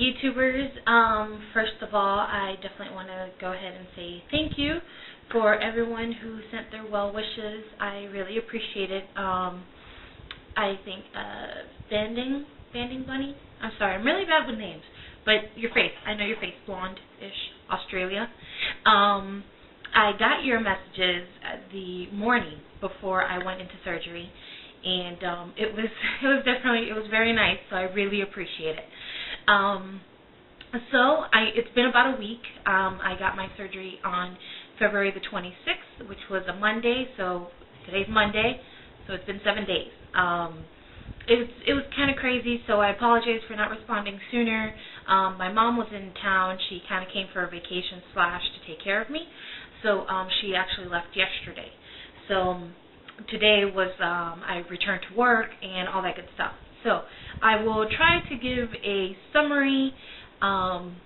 YouTubers. First of all, I definitely want to go ahead and say thank you for everyone who sent their well wishes. I really appreciate it. I think Banding Bunny. I'm sorry, I'm really bad with names. But your face, I know your face, blonde-ish, Australia. I got your messages the morning before I went into surgery, and it was very nice. So I really appreciate it. It's been about a week. I got my surgery on February the 26th, which was a Monday. So today's Monday, so it's been 7 days. It was kind of crazy, so I apologize for not responding sooner. My mom was in town. She kind of came for a vacation / to take care of me. So she actually left yesterday. So today was I returned to work and all that good stuff. So I will try to give a summary and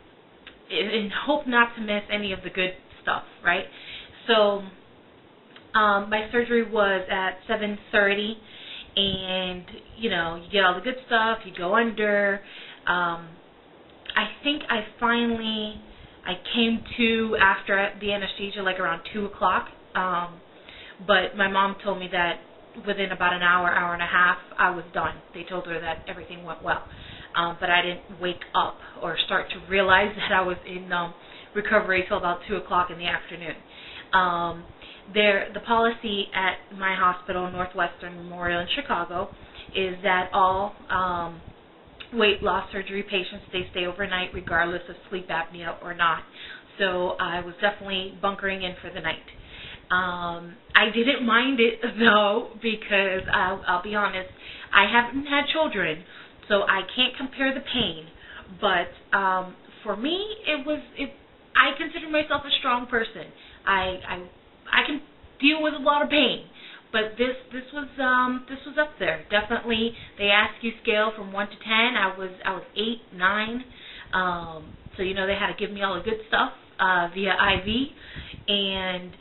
hope not to miss any of the good stuff, right? So my surgery was at 7:30, and you get all the good stuff. You go under. I think I came to after the anesthesia like around 2 o'clock. But my mom told me that within about an hour and a half, I was done. They told her that everything went well. But I didn't wake up or start to realize that I was in recovery till about 2 o'clock in the afternoon. The policy at my hospital, Northwestern Memorial in Chicago, is that all weight loss surgery patients, they stay overnight regardless of sleep apnea or not. So I was definitely bunkering in for the night. I didn't mind it though, because I'll be honest, I haven't had children, so I can't compare the pain. But for me, I consider myself a strong person. I can deal with a lot of pain, but this was up there. Definitely, they ask you scale from 1 to 10. I was 8, 9. So they had to give me all the good stuff via IV, and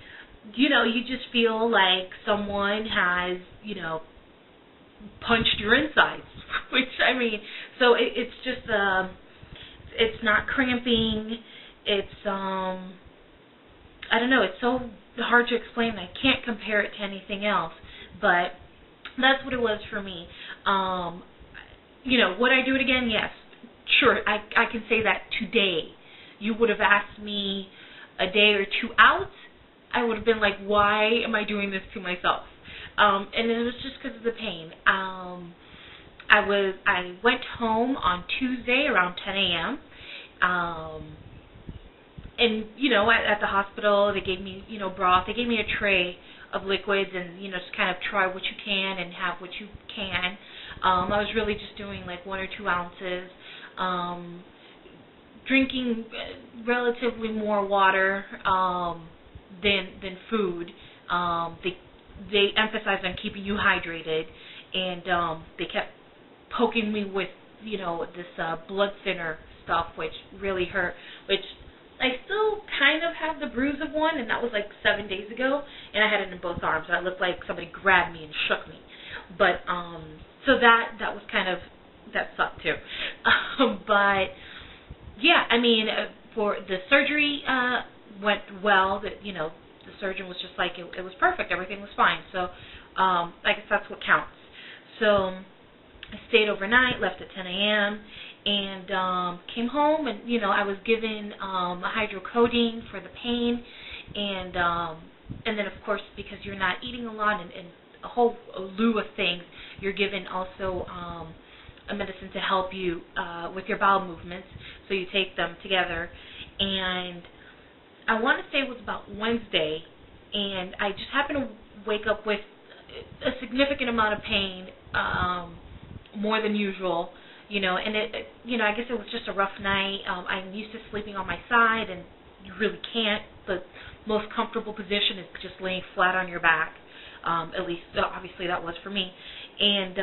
you just feel like someone has punched your insides, which so it's just it's not cramping. It's I don't know. It's so hard to explain. I can't compare it to anything else, but that's what it was for me. Would I do it again? Yes, sure. I can say that today. You would have asked me a day or two out, I would have been like, why am I doing this to myself? And it was just because of the pain. I went home on Tuesday around 10 a.m. And at the hospital they gave me broth. They gave me a tray of liquids, and just kind of try what you can and have what you can. I was really just doing like 1 or 2 ounces. Drinking relatively more water than food. They emphasized on keeping you hydrated, and they kept poking me with this blood thinner stuff, which really hurt. Which I still kind of have the bruise of one, and that was like 7 days ago, and I had it in both arms. I looked like somebody grabbed me and shook me. But so that was kind of, that sucked too. But yeah, for the surgery went well. That the surgeon was just like, it was perfect. Everything was fine. So I guess that's what counts. So I stayed overnight, left at 10 a.m., and came home, and I was given hydrocodone for the pain, and then of course, because you're not eating a lot and a whole slew of things, you're given also a medicine to help you with your bowel movements. So you take them together, and I want to say it was about Wednesday, and I just happened to wake up with a significant amount of pain, more than usual, and I guess it was just a rough night. I'm used to sleeping on my side, and you really can't. The most comfortable position is just laying flat on your back. At least, obviously, that was for me. And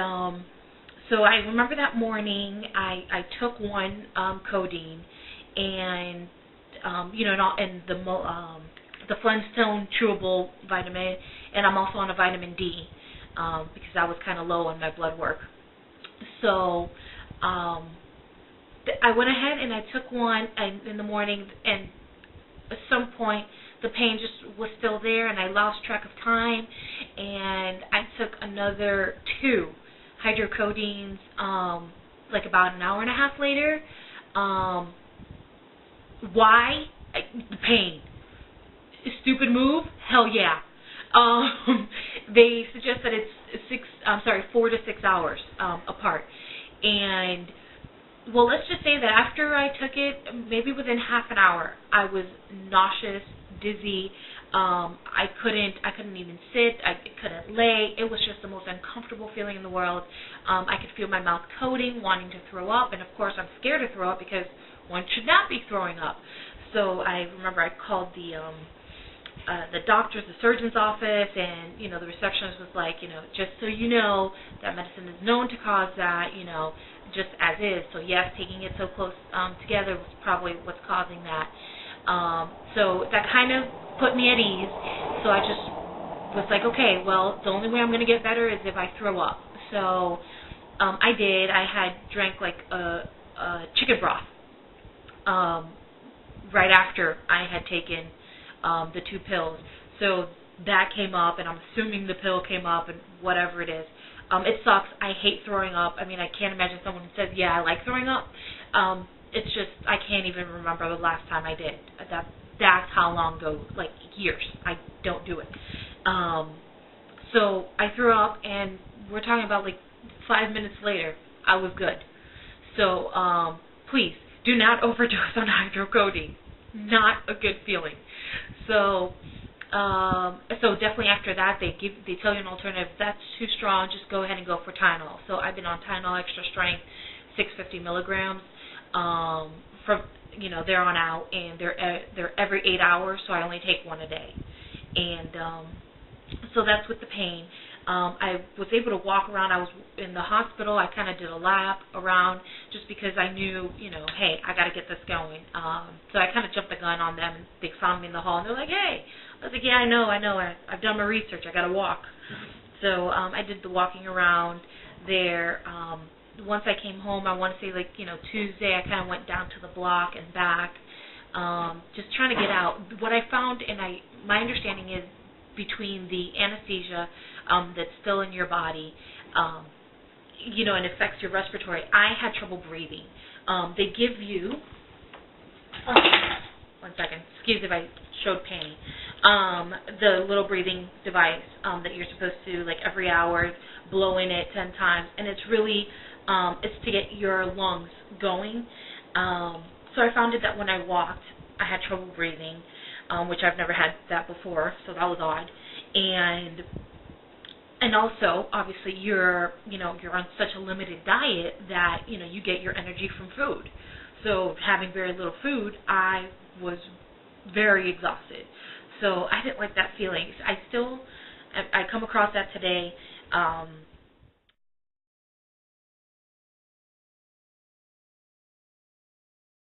so I remember that morning I took one codeine, and and the Flintstone chewable vitamin, and I'm also on a vitamin D because I was kind of low on my blood work. So I I went ahead and I took one in the morning, and at some point the pain just was still there, and I lost track of time, and I took another 2 hydrocodone, like about an hour and a half later. Why? The pain. Stupid move? Hell yeah. They suggest that it's 4 to 6 hours apart, and well, let's just say that after I took it, maybe within half an hour, I was nauseous, dizzy. I couldn't even sit. I couldn't lay. It was just the most uncomfortable feeling in the world. I could feel my mouth coating, wanting to throw up, and of course I'm scared to throw up because one should not be throwing up. So I remember I called the doctor's, the surgeon's office, and the receptionist was like, just so you know, that medicine is known to cause that, just as is. So yes, taking it so close together was probably what's causing that. So that kind of put me at ease. So I just was like, okay, well, the only way I'm going to get better is if I throw up. So I did. I had drank like a chicken broth right after I had taken the 2 pills. So that came up, and I'm assuming the pill came up, and whatever it is. It sucks. I hate throwing up. I mean, I can't imagine someone who says, yeah, I like throwing up. It's just, I can't even remember the last time I did. That's how long ago, like years. I don't do it. So I threw up, and we're talking about like 5 minutes later, I was good. So please, do not overdose on hydrocodone. Not a good feeling. So definitely after that, they tell you an alternative. If that's too strong, just go ahead and go for Tylenol. So I've been on Tylenol extra strength, 650 milligrams, from there on out, and they're every 8 hours. So I only take one a day, and so that's with the pain. I was able to walk around. I was in the hospital. I kind of did a lap around just because I knew, hey, I got to get this going. So I kind of jumped the gun on them. They found me in the hall, and they're like, hey. I was like, yeah, I know. I've done my research. I got to walk. So I did the walking around there. Once I came home, I want to say Tuesday, I kind of went down to the block and back, just trying to get out. What I found, and my understanding is, between the anesthesia that's still in your body, and affects your respiratory, I had trouble breathing. They give you, one second, excuse if I showed pain, the little breathing device that you're supposed to, like every hour, blow in it 10 times, and it's really, it's to get your lungs going. So I found it that when I walked, I had trouble breathing, which I've never had that before, so that was odd. And also, obviously, you're on such a limited diet that you get your energy from food. So having very little food, I was very exhausted. So I didn't like that feeling. I come across that today.